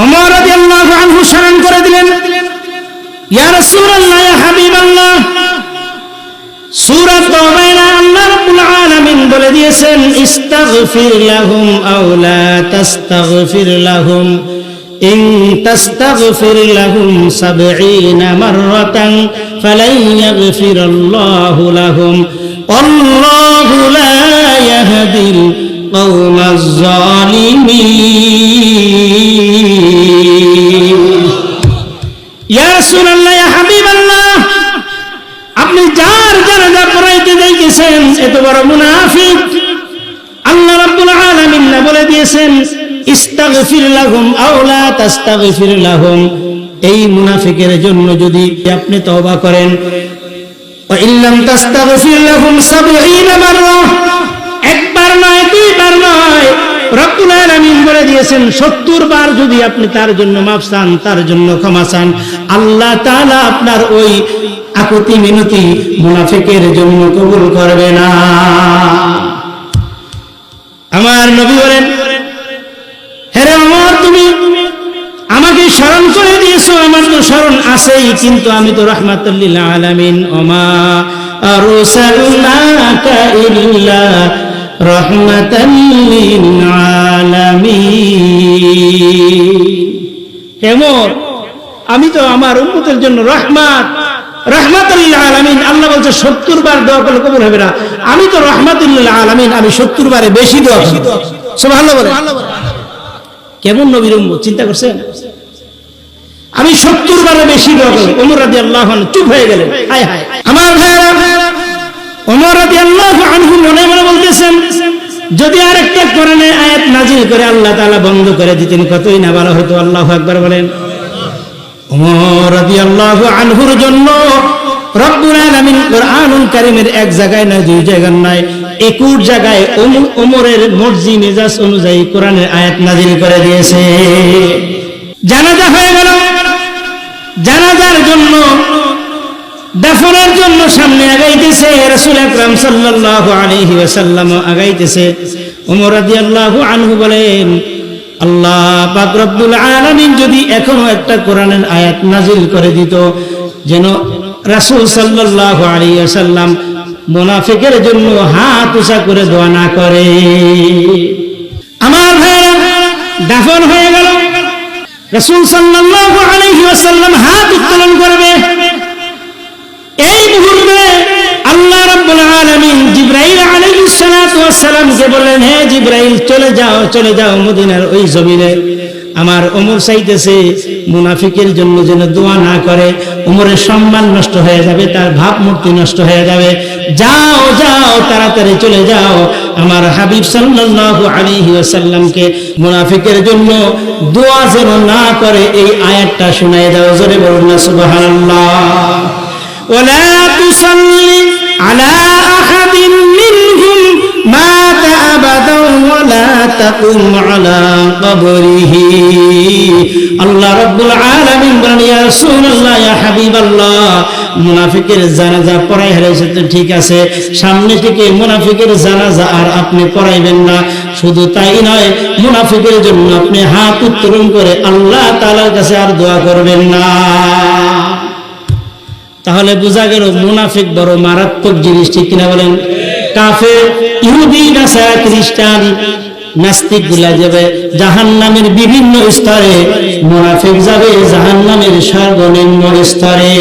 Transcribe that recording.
ওমর রাদিয়াল্লাহু আনহু স্মরণ করে দিলেন, ইয়া রাসূলুল্লাহ, ইয়া হাবিবাল্লাহ, সূরা তাওবায় আল্লাহ রাব্বুল আলামিন বলে দিয়েছেন, ইস্তাগফির লাহুম আও লা তাস্তাগফির লাহুম, ইন তাস্তাগফির লাহুম 70 মাররাতান ফালান ইয়াগফিরাল্লাহু লাহুম আল্লাহু লা ইয়াহদিল কওমাজ জালিমিন। ইয়া রাসূলুল্লাহ, ইয়া হাবিবাল্লাহ, আপনি যার জানাজা পড়াইতে যাইতেছেন এত বড় মুনাফিক, আল্লাহ রাব্বুল আলামিন বলে দিয়েছেন, ইস্তাগফির লাহুম আও লা তাস্তাগফির লাহুম, এই মুনাফিকের জন্য যদি আপনি তওবা করেন, ওয়া ইল্লাম তাস্তাগফির লাহুম 70 মাররা, একবার নয়, দুইবার নয়, রব্বুল আলামিন বলে দিয়েছেন 70 বার যদি আপনি তার জন্য মাফ চান, তার জন্য ক্ষমা চান, আল্লাহ তাআলা আপনার ওই আকুতি মিনতি মুনাফিকের জন্য কবুল করবে না। আমার নবী বলেন, হে ওমর, তুমি আমাকে স্মরণ করে দিয়েছো, আমার তো স্মরণ আছেই, কিন্তু আমি তো রাহমাতুল লিল আলামিন, ওমা আরসালনাকা ইল্লা রাহমাতাল লিল আলামিন। হে ওমর, আমি তো আমার উম্মতের জন্য রাহমাতুল লিল আলামিন। আল্লাহ বলছে 70 বার দোয়া করলে কবুল হবে না, আমি তো রাহমাতুল লিল আলামিন, আমি 70 বারে বেশি দোয়া করি। সুবহানাল্লাহ বলেন। কেমন নবীর উম্মত চিন্তা করছেন? আমি 70 বারে বেশি দোয়া করি। ওমর রাদিয়াল্লাহু আনহু চুপ হয়ে গেলেন। হায় হায় আমার ভাইরা, ওমর রাদিয়াল্লাহু আনহু মনে মনে বলতেছেন, যদি আরেকটা কোরআনের আয়াত নাজিল করে আল্লাহ তাআলা বন্ধ করে দিতেন কতই না ভালো হতো। আল্লাহু আকবার বলেন। ওমর রাদিয়াল্লাহু আনহুর জন্য রব্বুল আলামিন কোরআনুল কারীমের এক জায়গায় না, দুই জায়গায় নয়, 21 জায়গায় ওমরের মর্জি মেজাজ অনুযায়ী কোরআনের আয়াত নাজিল করে দিয়েছে। জানাজা হয়ে গেল, জানাজার জন্য দাফনের জন্য সামনে আগাইতেছে রাসূল আকরাম সাল্লাল্লাহু আলাইহি ওয়াসাল্লাম, আগাইতেছে। ওমর রাদিয়াল্লাহু আনহু বলেন, আল্লাহ পাক রব্বুল আলামিন যদি এখনো একটা কোরআনের আয়াত নাজিল করে দিত, যেন রাসূল সাল্লাল্লাহু আলাইহি ওয়াসাল্লাম মুনাফিকের জন্য হাত উঁচা করে দোয়া না করে। আমার ভাইরা, দাফন হয়ে গেল, রাসূল সাল্লাল্লাহু আলাইহি ওয়াসাল্লাম হাত উত্তোলন করবে। এই মুহূর্তে আল্লাহ রাব্বুল আলামিন জিবরাইল আলাইহিস সালাতু ওয়াস সালামকে বললেন, হে জিবরাইল, চলে যাও মদিনার ওই জমিনে। আমার ওমর চাইতেছে মুনাফিকের জন্য যেন দোয়া না করে, ওমরের সম্মান নষ্ট হয়ে যাবে, তার ভাবমূর্তি নষ্ট হয়ে যাবে। যাও তাড়াতাড়ি চলে যাও, আমার হাবিব সাল্লাল্লাহু আলাইহি ওয়াসাল্লামকে মুনাফিকের জন্য দোয়া যেন না করে এই আয়াতটা শুনায় দাও। জোরে বলুন না সুবহানাল্লাহ। ওয়ালা তুসাল্লি আলা আহাদিন মিনহুম মাতা আবাদান ওয়ালা তাকুম আলা কবরিহি। আল্লাহ রাব্বুল আলামিন বলেন, ইয়া রাসূলুল্লাহ, ইয়া হাবিবাল্লাহ, মুনাফিকের জানাজা পড়াই হয়েছে তো ঠিক আছে, সামনে থেকে মুনাফিকের জানাজা আর আপনি পড়াইবেন না। শুধু তাই নয়, মুনাফিকের জন্য আপনি হাত উত্তোলন করে আল্লাহ তাআলার কাছে আর দোয়া করবেন না। তাহলে বোঝা গেল মুনাফিক বড় মারাত্মক জিনিস, ঠিক কিনা বলেন? কাফের, ইহুদি, নাসারা, খ্রিস্টান, নাস্তিক গুলা যাবে জাহান্নামের বিভিন্ন স্তরে, মুনাফিক যাবে জাহান্নামের সর্বনিম্ন স্তরে।